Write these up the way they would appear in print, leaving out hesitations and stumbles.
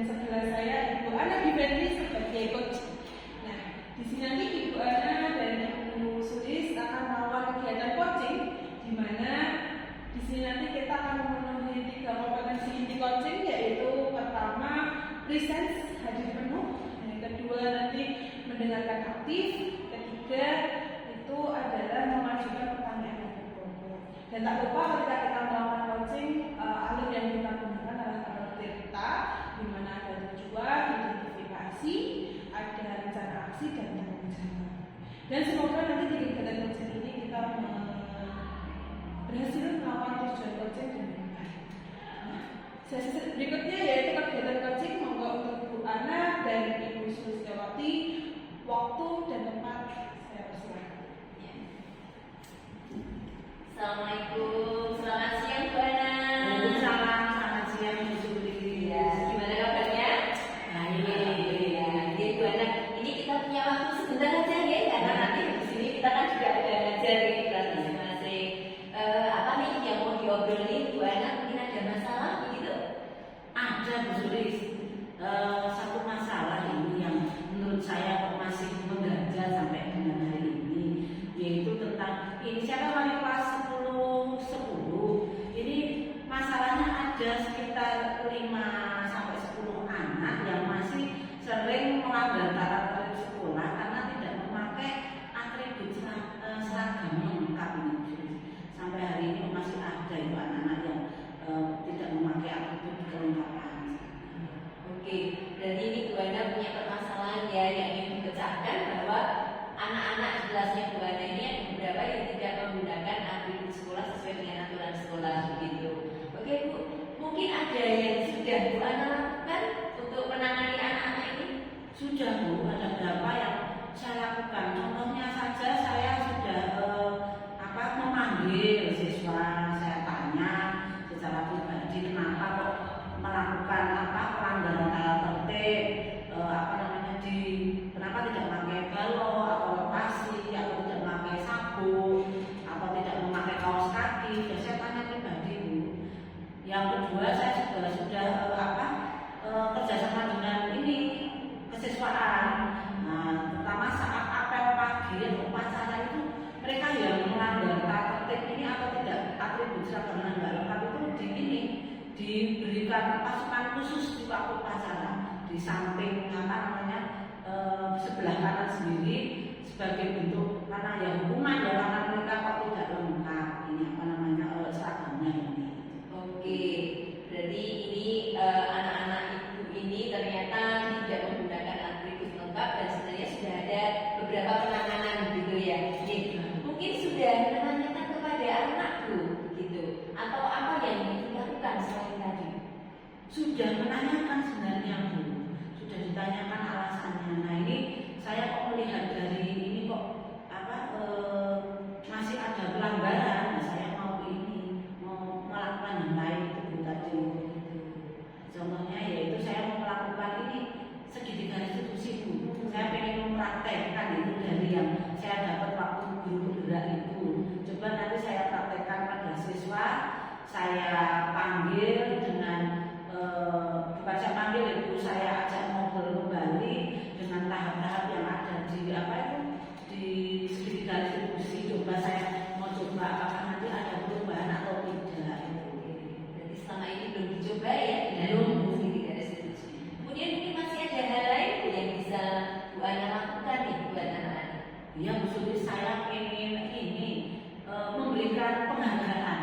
dan sebelah saya Ibu Ana Gibrani sebagai coach. Nah, di sini nanti Ibu Ana dan Ibu Sulis akan melakukan kegiatan coaching, di mana di sini nanti kita akan memenuhi 3 kompetensi inti coaching, yaitu pertama presence, hadir penuh, yang kedua nanti mendengarkan aktif, ketiga itu adalah memajukan pertanyaan yang berpokok. Dan tak lupa ketika kita melakukan coaching, alur yang kita gunakan adalah alur Tirta, di mana ada tujuan, identifikasi, ada rencana aksi dan tanggung jawab. Dan semoga nanti di kegiatan coaching ini kita berhasil melakukan tujuan coaching dengan baik. Nah, sesi berikutnya yaitu kegiatan coaching. Monggo untuk Bu Ana dan Ibu Sulistiawati, waktu dan tempat saya persilakan. Ya. Assalamualaikum, selamat siang Bu Ana. Waalaikumsalam, selamat siang Bu Suli. Ya, gimana kabarnya? Baik. Jadi Bu Ana, ini kita punya waktu sebentar aja ya, karena nanti di sini kita kan juga ada ngajar di kelas masing-masing. Apa nih yang mau diobrolin Bu Ana? Mungkin ada masalah begitu? Ada Bu Sulis, satu masalah ini yang menurut saya masih mengganjal sampai dengan hari ini, yaitu tentang ini siapa wali kelas 10. Ini masalahnya ada sekitar 5 sampai 10 anak yang masih sering melanggar tata tertib sekolah karena tidak memakai atribut seragam yang lengkap ini. Sampai hari ini masih ada itu anak-anak yang tidak memakai atribut kelengkapan. Oke, berarti ini Bu Ana punya permasalahan ya yang ingin dipecahkan, bahwa anak-anak di kelasnya Bu Ana ini ada beberapa yang tidak menggunakan atribut sekolah sesuai dengan aturan sekolah begitu. Oke Bu, mungkin ada yang sudah Bu Ana lakukan untuk menangani anak-anak ini? Sudah Bu, ada berapa yang saya lakukan. Contohnya saja saya sudah memanggil siswa, saya tanya secara pribadi kenapa kok melakukan pelanggaran tata tertib, kenapa tidak memakai balok atau lokasi, atau tidak memakai sabuk, atau tidak memakai kaos kaki. Dan saya tanya pribadi Bu. Yang kedua saya juga sudah kerjasama dengan ini kesiswaan. Nah, terutama saat apel pagi atau upacara itu mereka yang melanggar tata tertib ini atau tidak atribut seragam dan nggak lengkap itu diberikan pasukan khusus di waktu upacara di samping sebelah kanan sendiri sebagai bentuk karena ya hukuman ya karena mereka kok tidak lengkap ini seragamnya ini. Oke, berarti ini anak-anak ibu ini ternyata tidak menggunakan atribut lengkap dan sebenarnya sudah ada beberapa penanganan gitu ya. Jadi, mungkin sudah menanyakan kepada anak Bu gitu, atau apa yang dilakukan selain tadi? Sudah menanyakan sebenarnya Bu, sudah ditanyakan alasannya. Nah ini saya kok melihat dari ini kok masih ada pelanggaran. Nah, saya mau melakukan yang lain itu Bu tadi. Contohnya yaitu saya mau melakukan ini segitiga restitusi Bu. Saya pengen mempraktekkan itu dari yang saya dapat waktu guru bergerak itu. Coba nanti saya praktekkan pada siswa, saya panggil dengan bukan saya panggil itu, saya ajak ngobrol kembali dengan tahap-tahap yang ada di segitiga restitusi. Coba saya mau coba apakah nanti ada perubahan atau tidak. Berarti selama ini belum dicoba ya dengan segitiga restitusi. Kemudian mungkin masih ada hal lain Bu yang bisa Bu Ana lakukan nih buat anak-anak. Ya Bu Sulis, saya ingin memberikan penghargaan,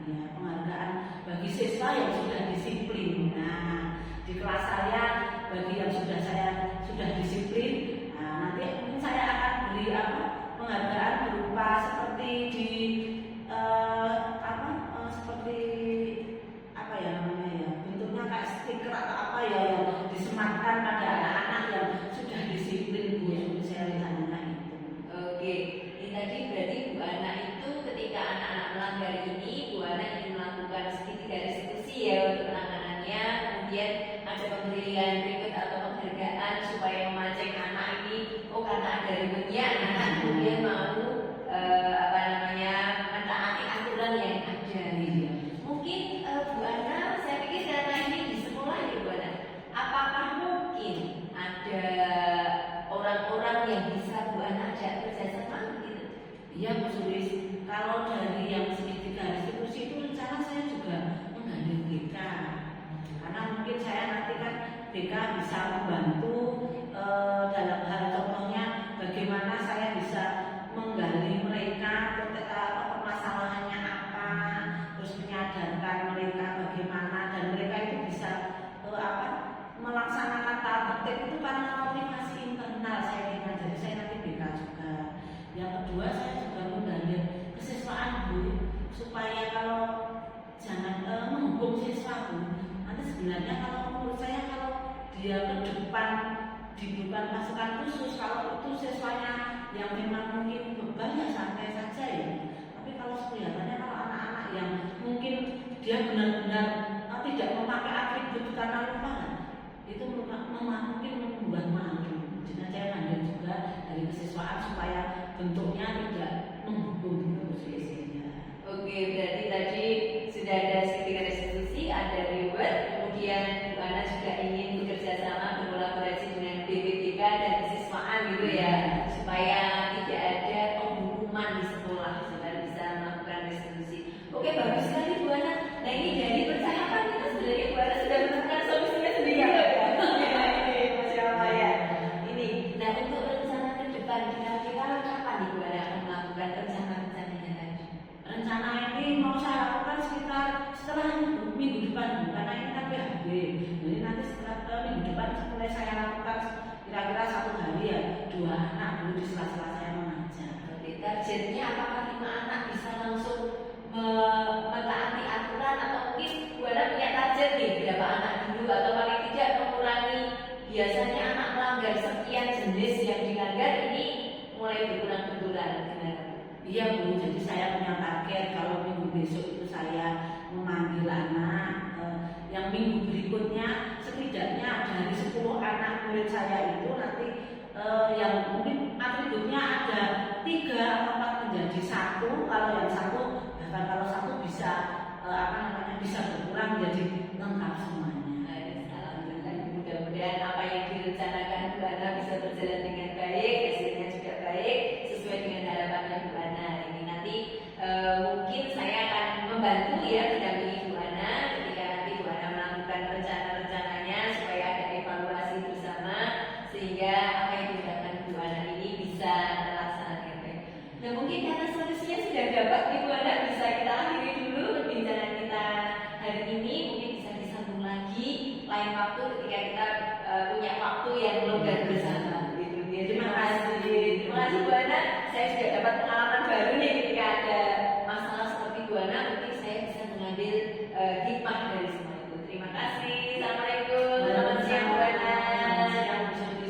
ya, penghargaan bagi siswa yang sudah disiplin. Nah, di kelas saya bagi yang sudah disiplin, nah, nanti mungkin saya akan beri penghargaan berupa seperti bentuknya kayak stiker atau apa ya yang disematkan pada anak-anak yang sudah disiplin Bu. Saya rencananya itu. Oke, ini tadi berarti Bu Ana itu ketika anak-anak melanggar ini, Bu Ana ingin melakukan segitiga restitusi ya untuk penanganannya. Kemudian ada pemberian berikut atau penghargaan supaya memancing anak ini. Oh, karena ada ribetnya anak kemudian mau mentaati aturan yang ada. Mungkin Bu Ana, saya pikir karena ini di sekolah ya Bu Ana. Apakah BK bisa membantu dalam hal contohnya bagaimana saya bisa menggali mereka permasalahannya apa, terus menyadarkan mereka bagaimana, dan mereka itu bisa melaksanakan tahap tertib itu karena motivasi internal saya dengan, jadi saya nanti BK juga. Yang kedua saya juga menggali kesiswaan Bu, supaya kalau jangan menghukum siswa Bu. Nanti sebenarnya kalau menurut saya kalau dia ke depan diberikan masukan khusus, kalau itu siswanya yang memang mungkin beban ya santai saja ya. Tapi kalau kelihatannya kalau anak-anak yang mungkin dia benar-benar tidak memakai atribut karena lupa, itu mungkin membuat malu. Jadi saya mandiri juga dari kesiswaan supaya bentuknya tidak menghukum siswanya. Oke, berarti tadi sudah ada sedikit restitusi, ada reward, kemudian Bu Ana juga ingin bekerja sama berkolaborasi dengan BPBK dan kesiswaan gitu ya, supaya tidak ada penghukuman di sekolah, supaya bisa melakukan restitusi. Oke, bagus sekali Bu Ana. Nah ini dari percakapan kita sebenarnya Bu Ana sudah menemukan solusinya sendiri ya. Masya Allah ya. Ini, nah untuk rencana ke depan kita kapan nih Bu Ana akan melakukan rencana-rencananya tadi? Rencana ini mau saya lakukan sekitar setelah minggu depan, karena ini kan PHB. Jadi nanti setelah minggu depan mulai saya lakukan kira-kira 1 hari ya 2 anak dulu di sela-sela saya mengajar. Oke, targetnya apakah 5 anak bisa langsung mentaati aturan, atau mungkin Bu Ana punya target nih berapa anak dulu, atau paling tidak mengurangi biasanya anak melanggar sekian jenis yang dilanggar ini mulai berkurang-berkurang dengan. Iya Bu, jadi saya punya target kalau minggu besok itu saya memanggil anak, yang minggu berikutnya setidaknya dari 10 anak murid saya itu nanti yang mungkin atributnya ada 3 atau 4 menjadi 1. Kalau yang 1 bahkan kalau 1 bisa bisa berkurang menjadi lengkap semuanya. Alhamdulillah, mudah-mudahan apa yang direncanakan Bu Ana bisa berjalan dengan baik, hasilnya juga baik sesuai dengan harapannya Bu Ana. Ini nanti mungkin saya akan membantu ya, mendampingi Bu Ana ketika nanti Bu Ana melakukan rencana-rencananya supaya ada evaluasi bersama sehingga apa yang dilakukan Bu Ana ini bisa terlaksana dengan baik. Nah mungkin karena solusinya sudah dapat nih Bu Ana, bisa kita akhiri dulu perbincangan kita hari ini. Mungkin bisa disambung lagi lain waktu ketika kita punya waktu yang longgar bersama gitu. Terima kasih. Terima kasih Bu Ana. Saya sudah dapat pengalaman baru nih ketika ada masalah seperti Bu Ana, mungkin saya bisa mengambil hikmah dari semua itu. Terima kasih. Assalamualaikum. Selamat siang Bu Ana.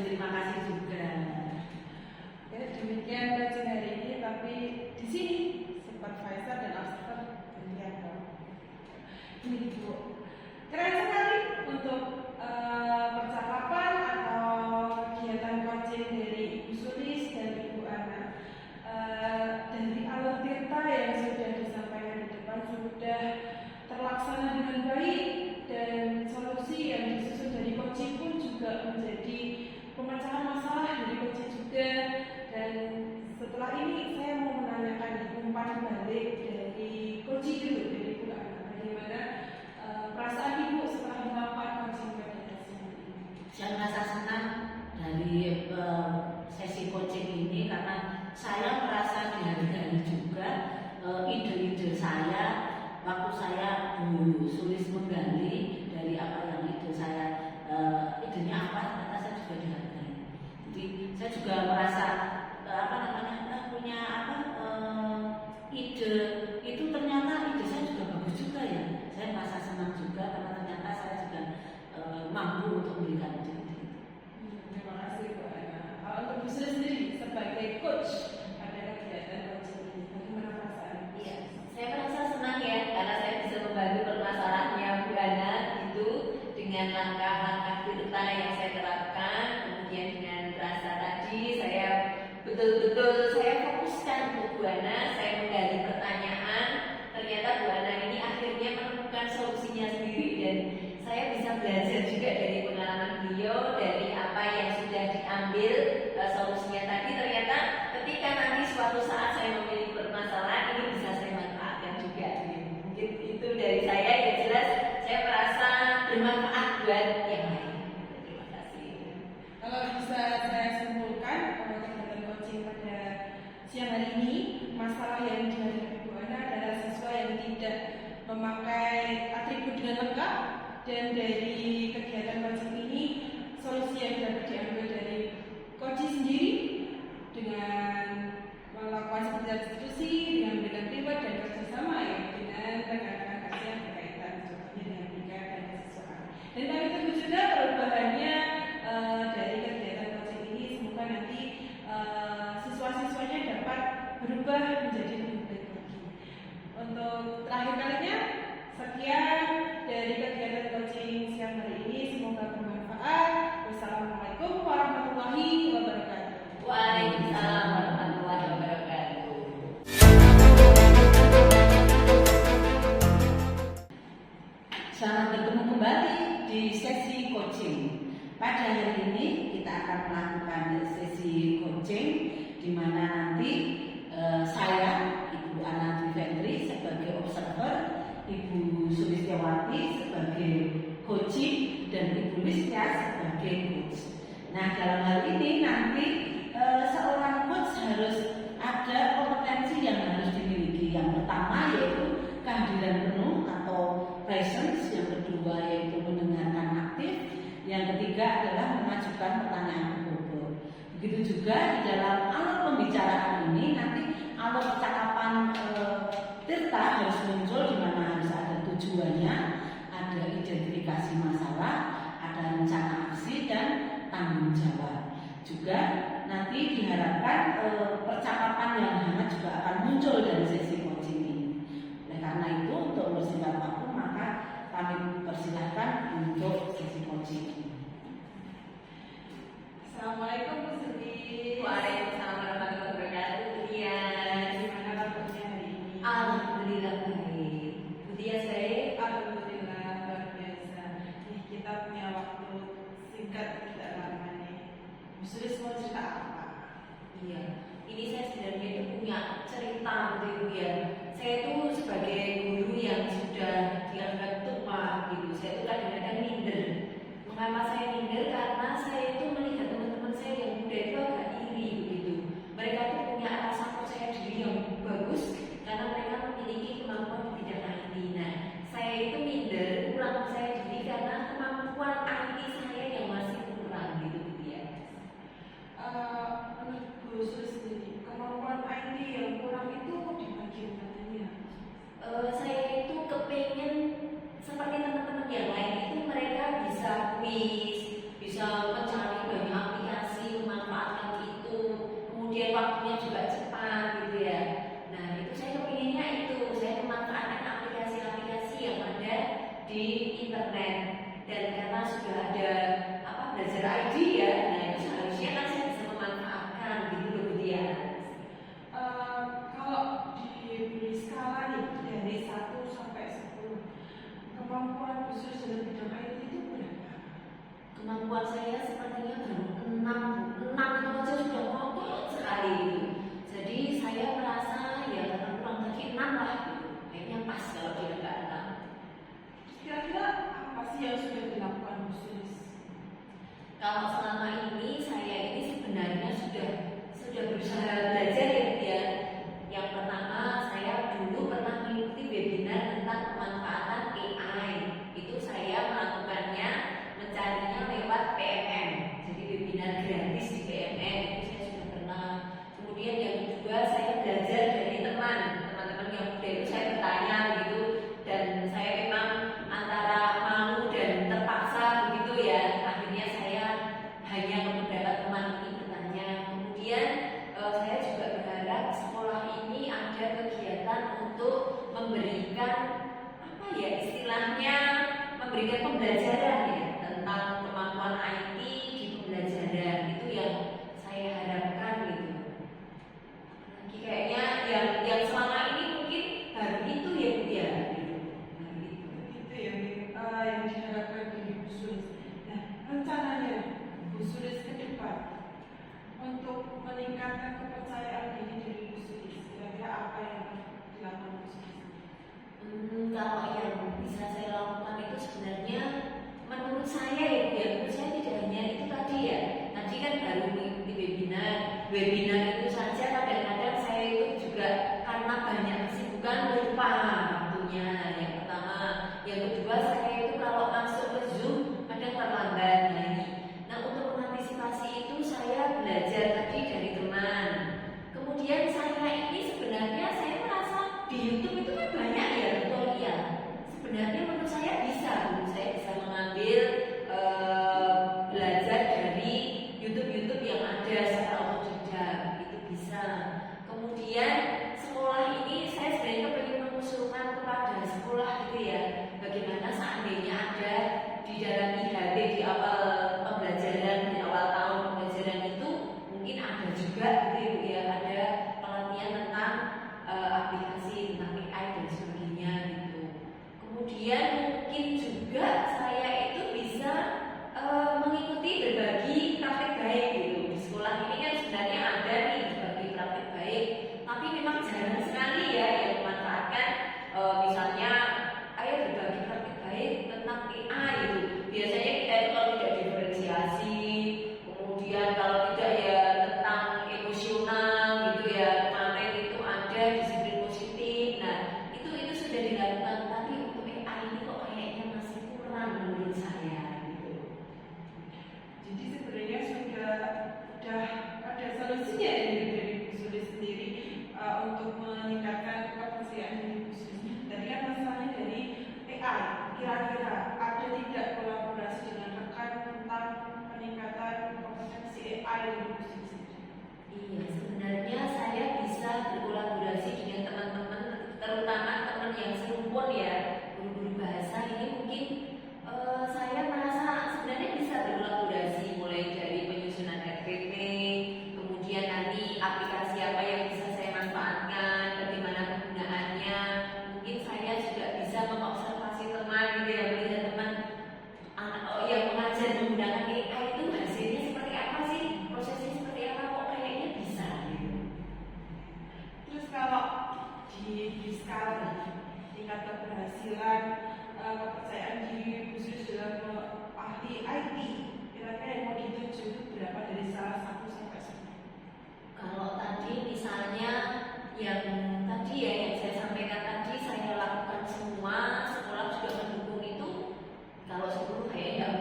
Terima kasih juga. Ya, demikian kajian hari ini, tapi di sini supervisor dan observer gantian dong. Ini Bu, keren sekali untuk percakapan atau kegiatan coaching dari Ibu Sulis dan Ibu Ana. Dari alur tirta yang sudah disampaikan di depan sudah terlaksana dengan baik, dan solusi yang disusun dari coaching pun juga menjadi pemecahan masalah dari coaching juga. Dan setelah ini saya mau menanyakan umpan balik dari coaching dulu, dari Ibu Ana, bagaimana perasaan Ibu setelah melakukan coaching meditasi ini? Saya merasa senang dari sesi coaching ini karena saya merasa dihargai juga. Ide-ide saya waktu saya Bu Sulis menggali dari apa yang ide saya, idenya apa, ternyata saya juga dihargai. Jadi saya juga merasa punya ide itu, ternyata ide saya juga bagus juga ya. Saya merasa senang juga karena ternyata saya juga mampu untuk memberikan ide. Terima kasih Bu Ana. Kalau untuk Bu Sulis sendiri sebagai coach pada kegiatan coaching ini, bagaimana perasaan? Iya, saya merasa senang ya karena saya bisa membantu permasalahannya Bu Ana itu dengan langkah-langkah tirta yang saya terapkan, kemudian dengan rasa tadi saya betul-betul saya fokuskan untuk Bu Ana, saya menggali pertanyaan, ternyata Bu Ana ini akhirnya menemukan solusinya sendiri, dan saya bisa belajar juga dari pengalaman beliau, dari apa yang sudah diambil solusinya tadi. Ternyata ketika nanti suatu saat saya memiliki permasalahan ini bisa saya manfaatkan juga. Mungkin itu dari saya, yang jelas saya merasa bermanfaat buat yang lain. masalah yang dihadapi Bu Ana adalah siswa yang tidak memakai atribut dengan lengkap, dan dari kegiatan coaching ini solusi yang dapat diambil dari coach sendiri dengan melakukan seperti institusi, dengan memberikan reward dan kerjasama ya dengan rekan-rekan kerja yang berkaitan, contohnya dengan pendidikan dan kesiswaan. Dan kami tunggu juga perubahannya dari kegiatan coaching ini. Semoga nanti siswa-siswanya dapat berubah menjadi lebih baik lagi. Untuk terakhir kalinya, sekian dari kegiatan coaching siang hari ini. Semoga bermanfaat. Wassalamualaikum warahmatullahi wabarakatuh. Waalaikumsalam warahmatullahi wabarakatuh. Selamat bertemu kembali di sesi coaching. Pada hari ini kita akan melakukan sesi coaching di mana nanti saya, Ibu Ana Dwi sebagai observer, Ibu Sulistiawati sebagai coaching, dan Ibu Listia sebagai coach. Nah, dalam hal ini nanti seorang coach harus ada kompetensi yang harus dimiliki. Yang pertama yaitu kehadiran penuh atau presence, yang kedua yaitu mendengarkan aktif, yang ketiga adalah mengajukan pertanyaan bobot. Begitu juga di dalam alur pembicaraan ini nanti alur percakapan Tirta harus muncul, di mana harus ada tujuannya, ada identifikasi masalah, ada rencana aksi dan tanggung jawab. Juga nanti diharapkan percakapan yang hangat juga akan muncul dari sesi coaching ini. Oleh karena itu, untuk mempersingkat waktu, maka kami persilahkan untuk sesi coaching ini. Assalamualaikum Bu Suti. Waalaikumsalam warahmatullahi wabarakatuh. Budia, Gimana kabarnya hari ini? alhamdulillah baik. Budia saya Alhamdulillah luar biasa. Nih, kita punya waktu singkat tidak lama nih. Bu Sulis mau cerita apa? iya. Ini saya sebenarnya itu punya cerita gitu ya. Saya itu sebagai guru yang sudah dianggap tua gitu. Saya itu kadang-kadang minder. Mengapa saya minder? Karena saya itu melihat teman-teman saya yang muda itu agak iri begitu. Mereka itu punya rasa percaya diri yang bagus karena mereka memiliki kemampuan di bidang IT. Nah, saya itu minder, kurang percaya diri karena kemampuan IT saya yang masih kurang gitu ya. Menurut Bu Sulis sendiri, kemampuan IT yang kurang itu di bagian mananya? Saya itu kepengen seperti teman-teman yang lain itu mereka bisa kuis, bisa mencari banyak aplikasi, memanfaatkan itu, kemudian waktunya juga cepat gitu ya. Nah itu saya kepinginnya itu, saya memanfaatkan aplikasi-aplikasi yang ada di internet, dan karena sudah ada belajar ID ya, nah itu seharusnya kan saya bisa memanfaatkan gitu loh Bu Tia. Kalau diberi skala nih dari 1 sampai 10, kemampuan Bu Sulis dalam bidang IT itu berapa? Kemampuan saya sepertinya baru 6 itu aja sudah ngotot sekali gitu. Jadi saya merasa ya karena kurang lagi 6 lah gitu. Kayaknya pas kalau dia nggak 6. Kira-kira apa sih yang sudah dilakukan Bu Sulis? Kalau selama ini saya ini sebenarnya sudah berusaha belajar ya. Yang pertama saya dulu pernah mengikuti webinar tentang pemanfaatan AI. Itu saya melakukannya, mencarinya lewat PMM. Jadi webinar gratis di PMM itu saya sudah pernah. Kemudian yang kedua saya belajar dari teman-teman yang muda itu, saya bertanya gitu, dan saya memang antara malu dan terpaksa begitu ya. Akhirnya saya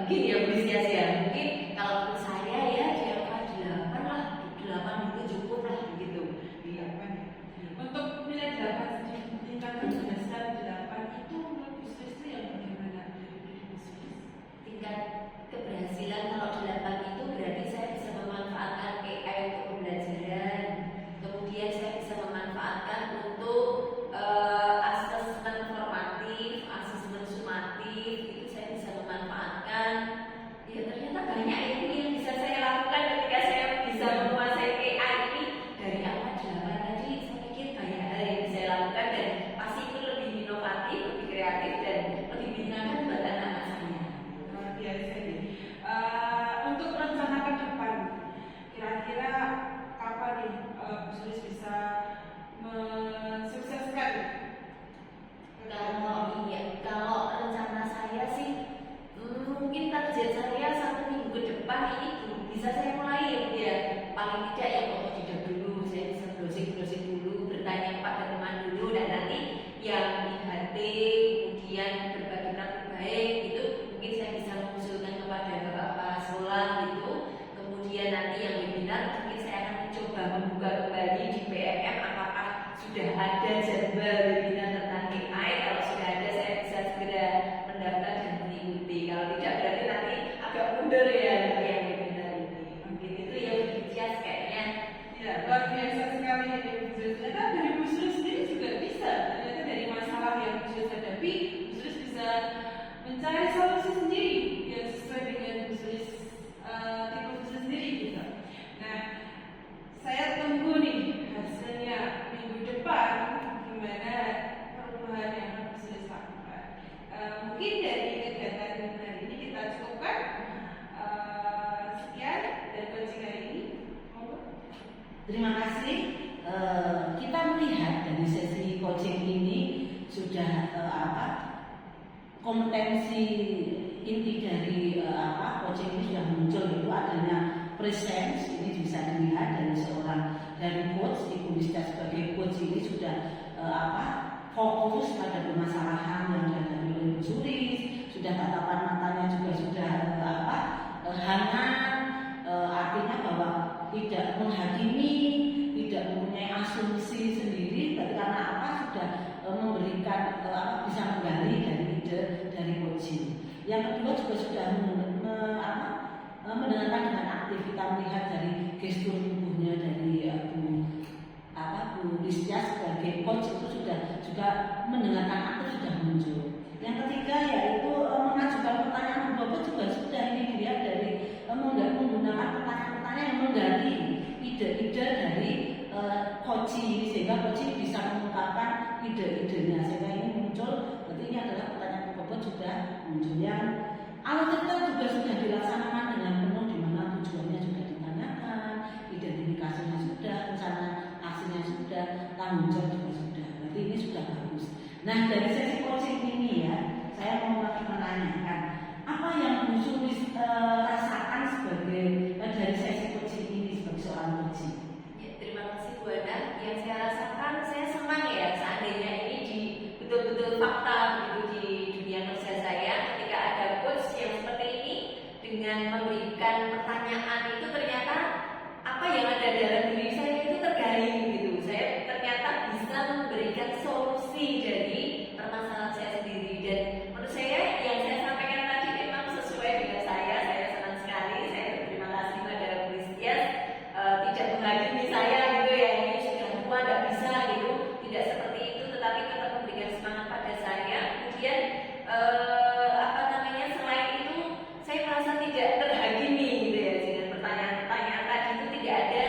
mungkin ya Bu Listias ya, mungkin kalau menurut saya ya di angka 8 lah, 8 dulu cukup lah begitu. Iya. Untuk nilai 8 sendiri tingkatan dasar 8 itu menurut Bu Sulis itu yang bagaimana dari Bu Sulis? Tingkat keberhasilan kalau 8 itu berarti saya bisa memanfaatkan AI untuk pembelajaran, kemudian saya bisa memanfaatkan untuk asesmen formatif, asesmen sumatif, itu saya bisa memanfaatkan. Ya ternyata banyak ini yang bisa saya lakukan ketika saya bisa menguasai AI ini. Dari angka 8 tadi saya pikir banyak hal yang bisa saya lakukan dan pasti itu lebih inovatif, lebih kreatif dan lebih menyenangkan buat anak-anak saya. Luar biasa nih. Untuk rencana ke depan, kira-kira kapan nih Bu Sulis bisa mensukseskan? Kalau rencana saya sih mungkin target saya 1 minggu ke depan ini bisa saya mulai ya, paling tidak ya otodidak dulu, saya bisa browsing dulu, bertanya kepada teman dulu, dan nanti yang IHT kemudian berbagi praktik baik itu mungkin saya bisa mengusulkan kepada bapak sekolah gitu. Kemudian nanti yang webinar mungkin saya akan mencoba membuka kembali di PMM apakah sudah ada jadwal webinar tentang AI. Kalau sudah ada saya bisa segera mendaftar dan mengikuti. Kalau tidak berarti nanti agak mundur ya yang webinar ini. Mungkin itu ya Listias kayaknya. Ya, luar biasa sekali ya Bu Sulis. Ternyata dari Bu Sulis sendiri juga bisa. Ternyata dari masalah yang Bu Sulis hadapi, Bu Sulis bisa mencari solusi sendiri yang sesuai dengan Bu Sulis, tipe Bu Sulis sendiri gitu. Nah, saya tunggu nih hasilnya minggu depan gimana perubahan yang Bu Sulis lakukan. Mungkin dari kegiatan hari ini kita cukupkan. Sekian dari coaching hari ini. Terima kasih. Kita melihat dari sesi coaching ini sudah kompetensi inti dari coaching ini sudah muncul, itu adanya presence. Ini bisa dilihat dari dari coach Ibu Listias sebagai coach ini sudah fokus pada permasalahan yang dihadapi oleh Bu Sulis, sudah tatapan matanya juga sudah hangat, artinya bahwa tidak menghakimi, tidak mempunyai asumsi sendiri, karena sudah memberikan bisa menggali dari ide dari coaching. Yang kedua juga sudah mendengarkan dengan aktif. Kita melihat dari gestur tubuhnya dari Bu Listias sebagai coach itu sudah juga mendengarkan aktif, sudah muncul. Yang ketiga yaitu mengajukan pertanyaan berbobot juga sudah ini dilihat dari menggunakan pertanyaan-pertanyaan yang menggali ide-ide dari coaching, sehingga coaching bisa mengungkapkan ide-idenya, sehingga ini muncul. Berarti ini adalah pertanyaan berbobot sudah muncul. Yang algoritma juga sudah dilaksanakan dengan penuh, di mana tujuannya juga ditanyakan, identifikasinya sudah, rencana aksinya sudah, tanggung jawab juga sudah. Berarti ini sudah bagus. Nah, dari sesi coaching ini ya, saya mau menanyakan apa yang Bu Sulis rasakan sebagai dari sesi coaching ini sebagai seorang coaching. Ya, terima kasih Bu Ana. Yang saya rasakan, saya senang ya seandainya ini di betul-betul fakta begitu di dunia kerja saya, ketika ada coach yang seperti ini dengan memberikan pertanyaan itu ternyata apa yang ada dalam diri saya itu tergali gitu. Saya ternyata bisa memberikan solusi dari permasalahan saya sendiri, dan menurut saya yang saya sampaikan tadi memang sesuai dengan saya senang sekali. Saya berterima kasih pada Bu Listias tidak menghakimi saya gitu ya, ini sudah tua tidak bisa gitu, tidak seperti itu, tetapi tetap memberikan semangat pada saya. Kemudian selain itu saya merasa tidak terhakimi gitu ya, dengan pertanyaan-pertanyaan tadi itu tidak ada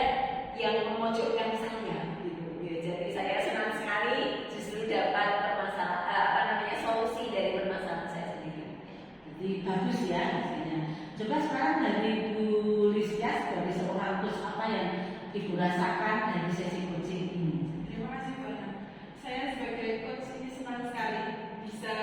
yang memojokkan saya gitu ya. Jadi saya senang sekali justru dapat solusi dari permasalahan saya sendiri. Jadi bagus ya hasilnya. Coba sekarang dari Bu Listias sebagai seorang coach, apa yang Ibu rasakan dari sesi coaching ini? Terima kasih Bu Ana. Saya sebagai coach ini senang sekali bisa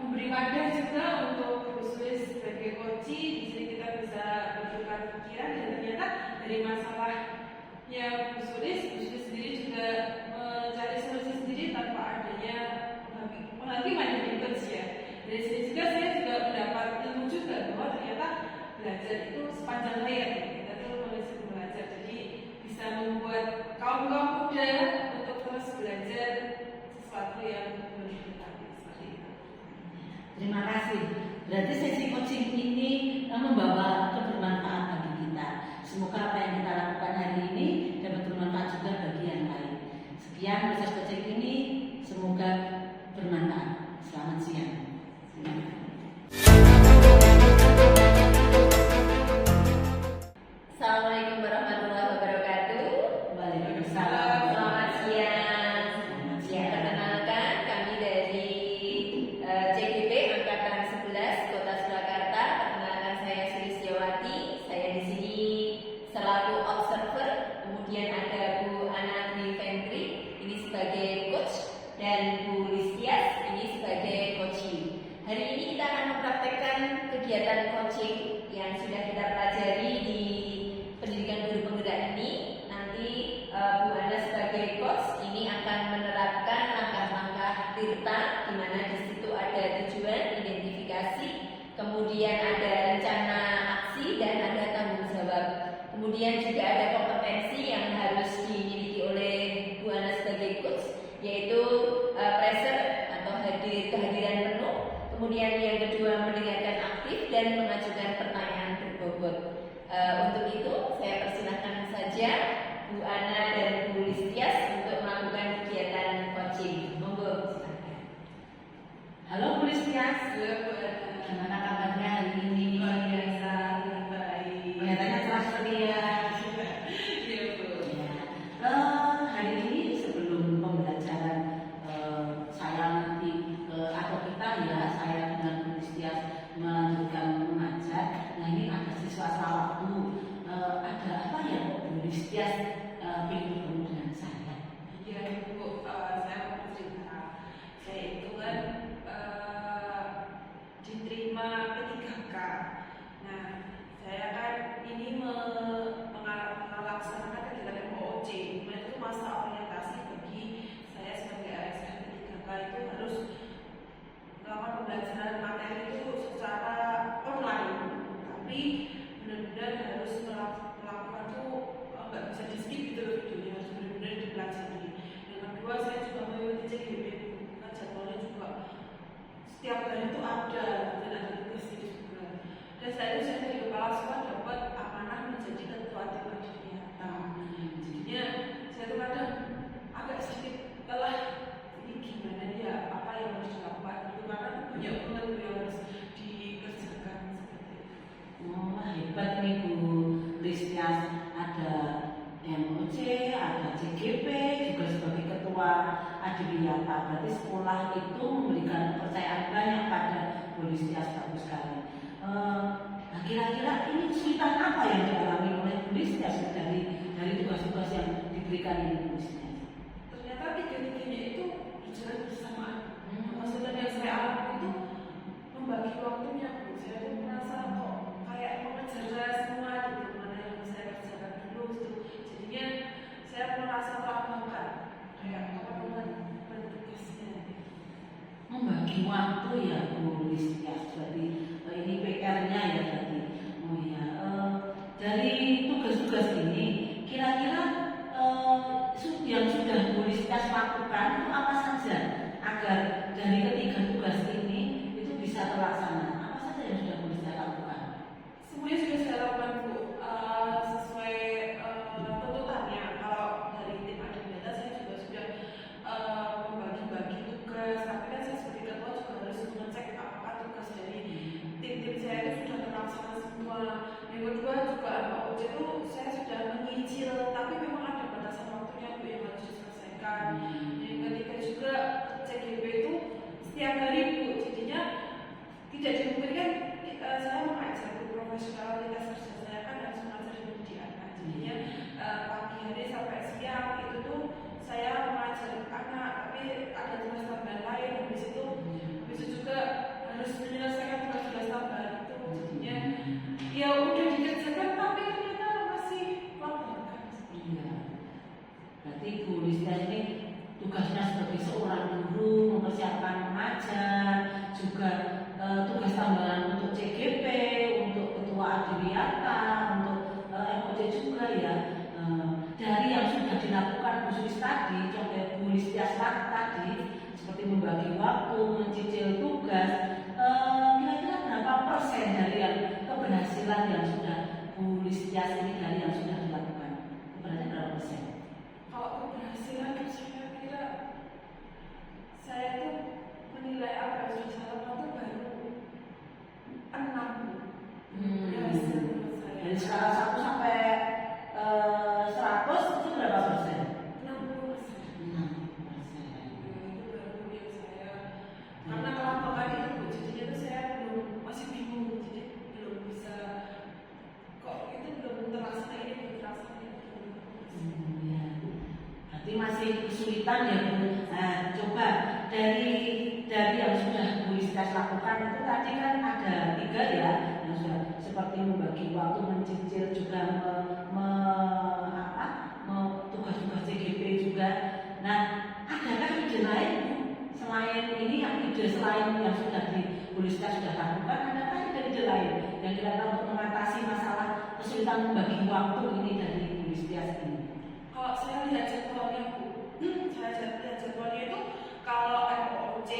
memberi wadah juga untuk Bu Sulis sebagai coaching. Di sini kita bisa bertukar pikiran, dan ternyata dari masalahnya Bu Sulis sendiri juga mencari solusi sendiri tanpa adanya penghakiman dari coach ya. Dari sini juga saya juga mendapat ilmu juga bahwa kasih. Berarti sesi coaching ini membawa kebermanfaat bagi kita. Semoga apa yang kita lakukan hari ini dapat bermanfaat juga bagi yang lain. Sekian proses coaching ini, semoga bermanfaat. Selamat siang. Assalamualaikum warahmatullahi wabarakatuh. Waalaikumsalam. Selamat siang. Ya, perkenalkan kami dari CGP Angkatan 11 Kota Surakarta. Perkenalkan saya Sulistiawati. Saya di sini selaku observer. Kemudian ada Bu Ana Dwi Fendri ini sebagai coach dan Bu Listias ini sebagai coaching. Hari ini kita akan mempraktekkan kegiatan coaching yang sudah kita pelajari di pendidikan guru penggerak ini. Nanti Bu Ana sebagai coach ini akan menerapkan langkah-langkah tirta di mana di situ ada tujuan, identifikasi, kemudian ada rencana aksi dan ada tanggung jawab. Kemudian juga ada kompetensi yang harus dimiliki oleh Bu Ana sebagai coach, yaitu pressure atau kehadiran penuh. Kemudian yang kedua mendengarkan aktif dan mengajukan pertanyaan berbobot. Untuk itu saya persilahkan saja Bu Ana dan Bu Listias untuk melakukan kegiatan coaching. Monggo silakan. Halo Bu Listias, Halo, Bu Ana. gimana kabarnya hari ini? Luar biasa, baik. Kelihatannya cerah ceria. Iya, Bu. Ya. Hari ini sebelum pembelajaran saya nanti atau kita ya, saya dengan Bu Listias melanjutkan mengajar. Nah ini ada siswa waktu. Ada apa ya Bu Listias ingin bertemu dengan saya? Iya, Bu. Saya mau cerita. Saya itu kan diterima P3K. Nah, saya kan ini melaksanakan kegiatan MOOC. Kemudian itu masa orientasi bagi saya sebagai ASN P3K itu harus melakukan pembelajaran materi itu secara online. Tapi benar-benar harus melakukan itu nggak bisa di skip gitu loh videonya, harus benar-benar dipelajari. Yang kedua saya juga mengikuti CGP, kan jadwalnya juga setiap hari itu ada dan ada tugas itu juga. Dan saya itu jadi kepala sekolah dapat amanah menjadi ketua tim kegiatan. Jadinya saya tuh kadang agak sedikit lelah. Ini gimana ya, apa yang harus dilakukan itu karena banyak banget yang harus dikerjakan seperti itu. Oh hebat nih Bu Listias, ada MOC, ada CGP, juga sebagai ketua Adiwiyata. Berarti sekolah itu memberikan kepercayaan banyak pada Bu Listias, bagus sekali. Nah, kira-kira ini kesulitan apa yang dialami oleh Bu Listias dari tugas-tugas yang diberikan ini Bu Listias? Ternyata tiga-tiganya itu berjalan bersamaan. Maksudnya yang saya alami itu membagi waktunya, Bu. Saya tuh merasa kok kayak mengejar semua gitu, mana yang saya kerjakan dulu gitu. Jadinya saya merasa terlambat kayak teman-teman bertugasnya. Membagi waktu ya Bu Listias, berarti ini PR-nya ya berarti. Oh ya, dari tugas-tugas ini kira-kira yang sudah Bu Listias lakukan itu apa saja agar dari ketiga tugas ini itu bisa terlaksana? Apa saja yang sudah Bu Listias lakukan? Semuanya sudah saya lakukan, Bu, sesuai tuntutannya. Kalau dari tim Adiwiyata saya juga sudah membagi-bagi tugas. Tapi kan saya sebagai ketua juga harus mengecek apakah tugas dari tim-tim saya itu sudah terlaksana semua. Yang kedua juga MOOC itu saya sudah menyicil, tapi memang ada batasan waktunya, Bu, yang harus diselesaikan. Yang ketiga juga CGP itu setiap hari, Bu, jadinya tidak dimungkinkan saya mengajar profesionalitas kerja saya kan harus mengajar di anak. Jadinya pagi hari sampai siang itu tuh saya mengajar anak, tapi ada tugas tambahan lain. Habis itu juga harus menyelesaikan tugas-tugas tambahan itu. Jadinya ya udah dikerjakan tapi ternyata masih melambangkan. Iya. Berarti Bu Listias ini tugasnya sebagai seorang guru mempersiapkan mengajar, juga tugas tambahan untuk CGP, untuk ketua Adiwiyata, untuk MOC juga ya. Dari yang sudah dilakukan Bu Sulis tadi, contoh Bu Listias tadi, seperti membagi waktu, mencicil tugas, keberhasilan yang sudah Bu Listias ini dari yang sudah dilakukan? Keberhasilan berapa persen? Kalau keberhasilan saya kira saya tuh menilai apa yang sudah saya lakukan tuh baru 6. Berhasil menurut saya. Dari skala 1 sampai 100 itu berapa persen? 60%. 60%. Itu baru yang saya, karena kelambakan itu Bu, jadinya tuh saya masih bingung, jadi belum bisa kok itu belum terasa ini belum terasa ini. Ya. Berarti masih kesulitan ya Bu. Nah, coba dari yang sudah Bu Listias lakukan itu tadi kan ada 3 ya, yang sudah seperti membagi waktu, mencicil juga tugas-tugas CGP juga. Nah, adakah ide lain Bu? Selain ini, selain yang sudah Bu Listias sudah lakukan, adakah ide lain yang kira-kira untuk mengatasi masalah kesulitan membagi waktu ini dari Bu Listias ini? Kalau saya lihat jadwalnya Bu, saya lihat jadwalnya itu kalau MOOC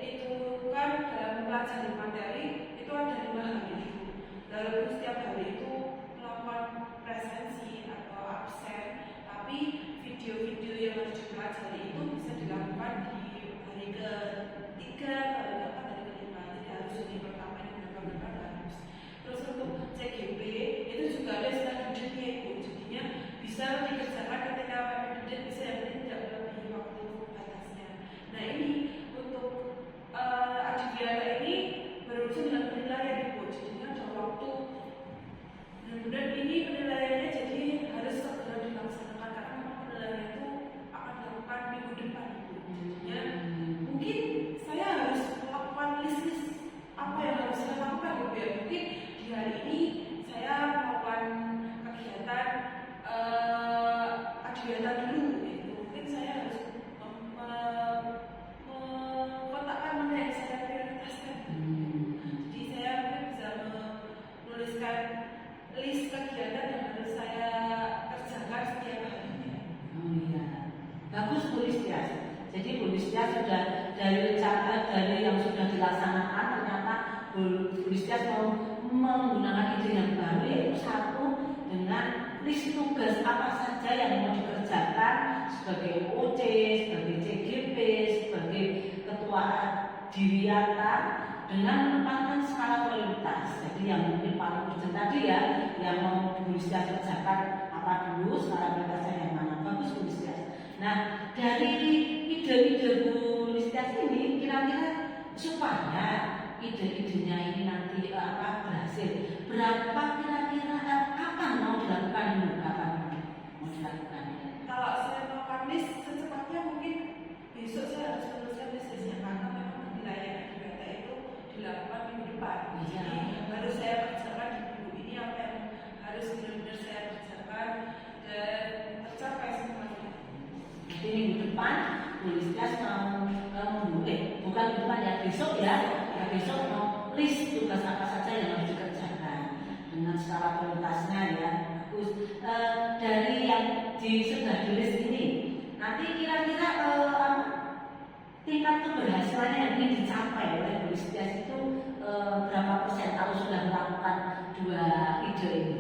itu kan dalam mempelajari materi itu ada 5 hari Bu. Lalu setiap hari itu melakukan presensi atau absen, tapi video-video yang harus dipelajari itu bisa dilakukan di hari ke-3, hari ke-4, hari ke-5. Jadi harus di pertama ini berapa harus. Terus untuk CGP itu juga ada istilah duduknya Ibu, jadinya bisa dikerjakan ketika PPDD bisa yang penting tidak melebihi waktu batasnya. Nah ini untuk adiwiyata ini berurusan dengan penilaian Ibu, jadinya ada waktu. Kemudian ini penilaiannya jadi harus segera dilaksanakan karena memang penilaian itu akan dilakukan minggu depan Ibu. Jadinya mungkin saya harus melakukan list apa yang harus saya lakukan Ibu ya. Mungkin di hari ini saya melakukan kegiatan adiwiyata dulu gitu. Mungkin saya harus mengkotakkan mana yang saya prioritaskan. Jadi saya mungkin bisa menuliskan list kegiatan yang harus saya kerjakan setiap harinya. Oh iya, bagus Bu Listias. Jadi Bu Listias sudah dari yang sudah dilaksanakan, ternyata Bu Listias mau menggunakan ide yang baru, yaitu satu dengan list tugas apa saja yang mau dikerjakan sebagai OC, sebagai CGP, sebagai ketua adiwiyata dengan menempatkan skala prioritas. Jadi yang mungkin paling urgent tadi ya, yang mau Bu Listias kerjakan apa dulu, skala prioritasnya yang mana. Bagus Bu Listias. Nah, dari ide-ide Bu Listias ini kira-kira supaya ide-idenya ini nanti berhasil, berapa kira-kira kapan mau dilakukan dulu, kapan mau dilakukan? Kalau saya melakukan list secepatnya mungkin besok saya harus menuliskan listnya karena memang penilaian adiwiyata itu dilakukan minggu depan. Iya. Jadi harus saya kerjakan di minggu ini apa yang harus benar-benar saya kerjakan dan tercapai semuanya. Jadi minggu depan Bu Listias mau bukan minggu depan ya, besok ya, besok mau list tugas apa saja yang harus dikerjakan dengan skala prioritasnya ya. Bagus. Dari yang sudah di list ini, nanti kira-kira tingkat keberhasilannya yang ingin dicapai oleh Bu Listias itu berapa persen kalau sudah melakukan 2 ide ini?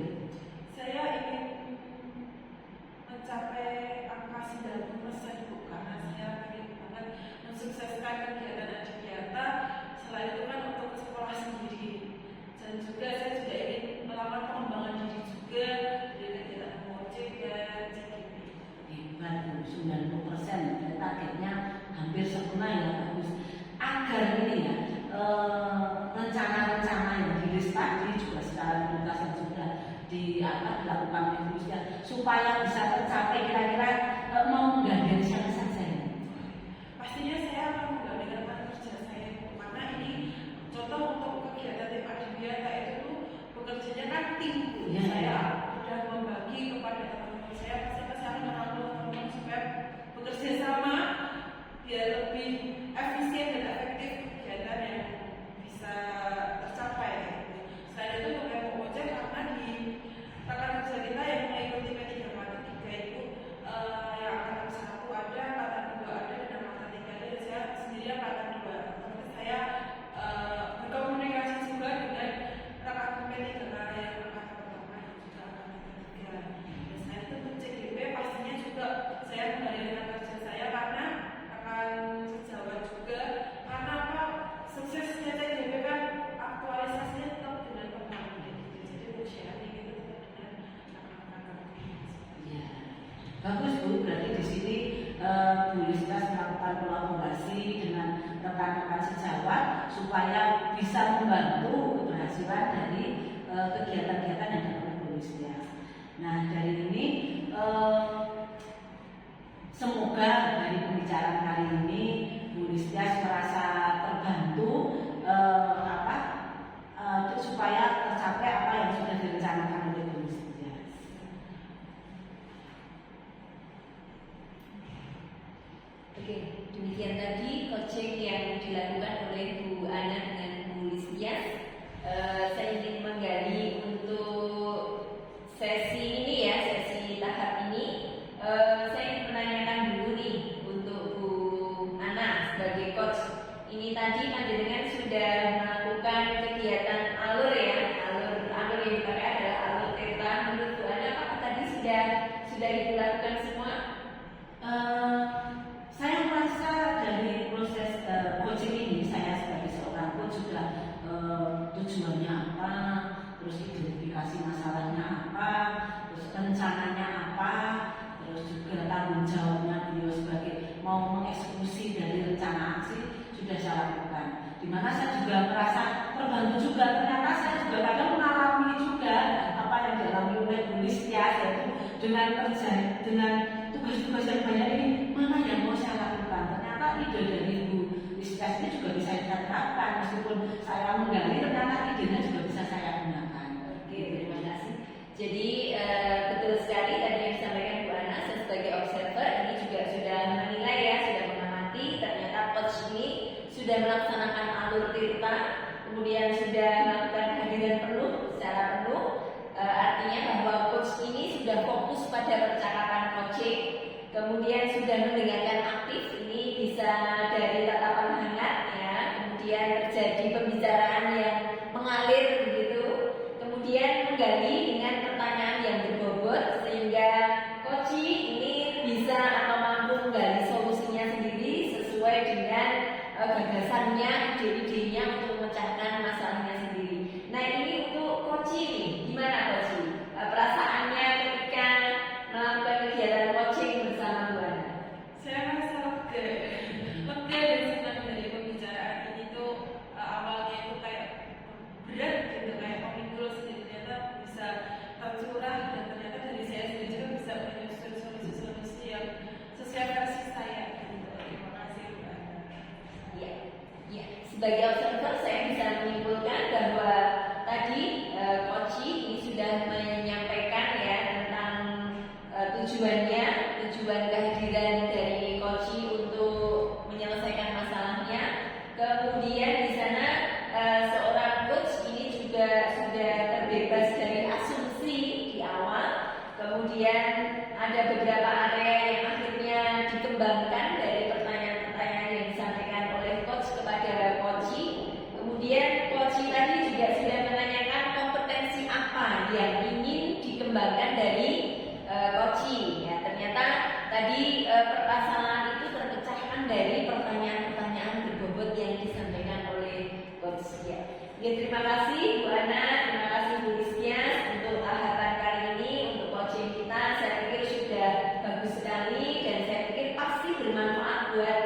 Saya ingin mencapai angka 90% Bu, karena saya ingin banget mensukseskan kegiatan adiwiyata. Selain itu kan untuk sekolah sendiri, dan juga saya juga ingin melakukan pengembangan diri juga dari kegiatan MOOC dan CGP. Hebat Bu, 90%. Targetnya hampir sempurna ya, bagus. Agar ini ya rencana-rencana yang di list tadi juga secara prioritas yang sudah dilakukan oleh Bu Listias supaya bisa tercapai, kira-kira mau menggandeng siapa saja ya? Pastinya saya akan menggabungkan teman kerja saya, karena ini contoh untuk kegiatan tim adiwiyata itu tuh bekerjanya kan tim. Iya. Saya sudah membagi kepada teman-teman saya, pasti saya akan merangkul teman-teman supaya bekerja sama biar lebih efisien dan efektif kegiatan yang bisa tercapai. Selain itu untuk MOOC, karena di rekan kerja kita yang mengikuti P3 Mata 3 itu yang angkatan 1 ada, angkatan 2 ada, dan angkatan 3 ada. Saya sendiri angkatan 2. Tapi saya berkomunikasi juga dengan rekan Bagus Bu, berarti di sini Bu Listas melakukan kolaborasi dengan rekan-rekan sejawat supaya bisa membantu keberhasilan dari kegiatan-kegiatan yang dilakukan Bu Listas. Nah dari ini semoga dari pembicaraan kali ini Bu Listas merasa terbantu supaya tercapai apa yang sudah direncanakan oleh Bu Listas. Oke, demikian tadi coaching yang dilakukan oleh Bu Ana dengan Bu Listia. Saya ingin menggali untuk sesi ini ya, sesi tahap ini. Saya ingin menanyakan dulu nih untuk Bu Ana sebagai coach. Ini tadi panjenengan sudah melakukan kegiatan alur ya, alur yang dipakai adalah alur theta. Menurut Bu Ana, apakah tadi sudah dilakukan semua? Saya merasa dari proses coaching ini, saya sebagai seorang coach juga tujuannya apa, terus identifikasi masalahnya apa, terus rencananya apa, terus juga tanggung jawabnya beliau sebagai mau mengeksekusi dari rencana aksi sudah saya lakukan. Dimana saya juga merasa terbantu juga, ternyata saya juga kadang mengalami juga apa yang dialami oleh Bu Listia, yaitu dengan kerja, dengan tugas-tugas yang banyak ini, mana yang mau saya lakukan. Ternyata ide dari Bu Listia ini juga bisa kita terapkan, meskipun saya menggali, ternyata idenya juga bisa saya gunakan. Oke, terima kasih. Jadi betul sekali tadi yang disampaikan Bu Ana, saya sebagai observer ini juga sudah menilai ya, sudah mengamati ternyata coach ini sudah melaksanakan alur tirta, kemudian sudah melakukan kehadiran penuh secara penuh. Artinya bahwa coach ini sudah fokus pada percakapan coaching, kemudian sudah mendengarkan aktif, ini bisa dari tatapan hangat ya, kemudian terjadi pembicaraan yang mengalir begitu, kemudian menggali dengan pertanyaan yang berbobot sehingga coach ini bisa atau mampu menggali solusinya sendiri sesuai dengan gagasannya, ide-idenya untuk memecahkan masalahnya sendiri. Nah ini untuk coach ini, gimana coach? Perasaannya ketika melakukan kegiatan coaching bersama Bu Ana? Saya merasa lega dan senang dari pembicaraan ini tuh. Awalnya itu kayak berat gitu, kayak memikul sendiri, ternyata bisa tercurah dan ternyata dari saya sendiri juga bisa menyusun solusi-solusi yang sesuai versi saya gitu. Terima kasih Bu Ana. Ya. Sebagai observer saya bisa menyimpulkan bahwa tadi coach ini sudah menyampaikan ya tentang tujuan kehadiran dari coach untuk menyelesaikan masalahnya. Kemudian di sana seorang coach ini juga sudah terbebas dari asumsi di awal. Kemudian ada beberapa area yang akhirnya dikembangkan dari pertanyaan-pertanyaan yang disampaikan oleh coach kepada coach. Kemudian coach tadi juga sudah menanyakan kompetensi apa yang ingin dikembangkan dari coach. Ya, ternyata tadi permasalahan itu terpecahkan dari pertanyaan-pertanyaan berbobot yang disampaikan oleh coach. Ya, terima kasih Bu Ana, terima kasih Bu Listia untuk tahapan kali ini, untuk coaching kita. Saya pikir sudah bagus sekali dan saya pikir pasti bermanfaat buat